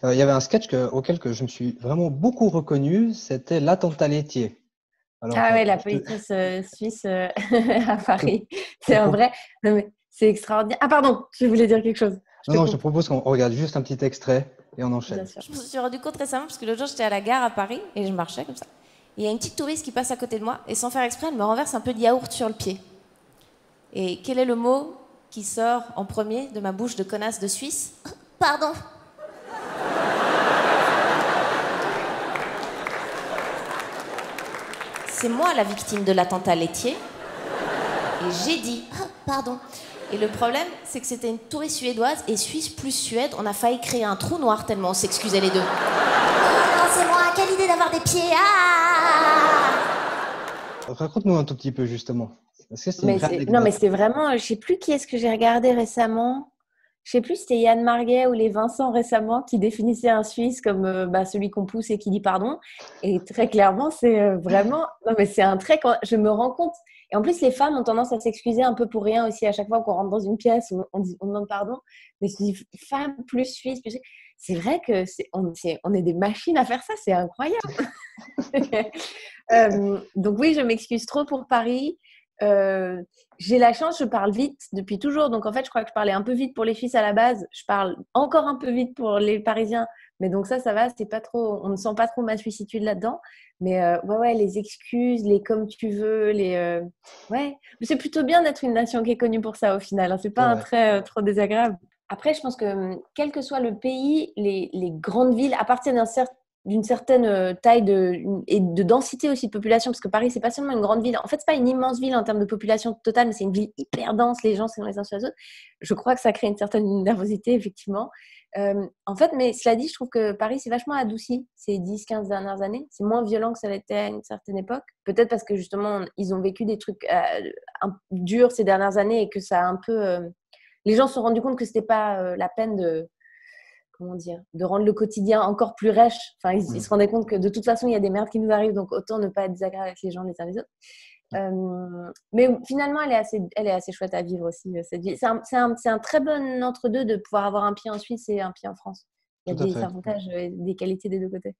Il y avait un sketch auquel je me suis vraiment beaucoup reconnu, c'était l'attentat laitier. Alors, Ah ouais, la je te, politrice suisse à je te- Paris. je C'est te un pro- vrai. Non, mais c'est extraordinaire. Ah, pardon, je voulais dire quelque chose. Je non, te non, je te coupe, propose qu'on regarde juste un petit extrait et on bien enchaîne. sûr. Je me suis rendu compte récemment parce que l'autre jour j'étais à la gare à Paris et je marchais comme ça. Et il y a une petite touriste qui passe à côté de moi et sans faire exprès, elle me renverse un peu de yaourt sur le pied. Et quel est le mot qui sort en premier de ma bouche de connasse de Suisse? Pardon. C'est moi la victime de l'attentat laitier. Et j'ai dit, ah, pardon. Et le problème, c'est que c'était une touriste suédoise et Suisse plus Suède, on a failli créer un trou noir tellement on s'excusait les deux. Oh, c'est moi, quelle idée d'avoir des pieds. Raconte-nous un tout petit peu justement. Est-ce que c'est une Mais vraie non, mais anecdote? c'est vraiment. Je sais plus qui est-ce que j'ai regardé récemment. Je sais plus si c'était Yann Marguet ou les Vincent récemment qui définissaient un Suisse comme celui qu'on pousse et qui dit pardon. Et très clairement, c'est vraiment. Non, mais c'est un trait quand je me rends compte. Et en plus, les femmes ont tendance à s'excuser un peu pour rien aussi à chaque fois qu'on rentre dans une pièce, on demande pardon. Mais je dis femme plus Suisse, plus... C'est vrai que on est des machines à faire ça, c'est incroyable. Donc oui, je m'excuse trop pour Paris. Euh, j'ai la chance, je parle vite depuis toujours. Donc en fait, je crois que je parlais un peu vite pour les Suisses à la base. Je parle encore un peu vite pour les Parisiens. Mais donc ça va, c'est pas trop, on ne sent pas trop ma suissitude là-dedans. Mais ouais, les excuses, les comme tu veux, ouais. Mais c'est plutôt bien d'être une nation qui est connue pour ça au final, hein. C'est C'est pas un vrai. trait trop désagréable. Après, je pense que quel que soit le pays, les grandes villes, à partir d'une certaine taille et de densité aussi de population, parce que Paris, c'est pas seulement une grande ville. En fait, c'est pas une immense ville en termes de population totale, mais c'est une ville hyper dense, les gens sont les uns sur les autres. Je crois que ça crée une certaine nervosité, effectivement. En fait, mais cela dit, je trouve que Paris s'est vachement adouci ces 10-15 dernières années. C'est moins violent que ça l'était à une certaine époque. Peut-être parce que justement, ils ont vécu des trucs durs ces dernières années et que ça a un peu... les gens se sont rendus compte que c'était pas la peine de comment dire, de rendre le quotidien encore plus rêche. Enfin, ils Mm. se rendaient compte que de toute façon, il y a des merdes qui nous arrivent, donc autant ne pas être désagréable avec les gens les uns les autres. Mais finalement, elle est assez chouette à vivre aussi, cette vie. C'est un très bon entre-deux de pouvoir avoir un pied en Suisse et un pied en France. Il y Tout a à des fait. avantages et des qualités des deux côtés.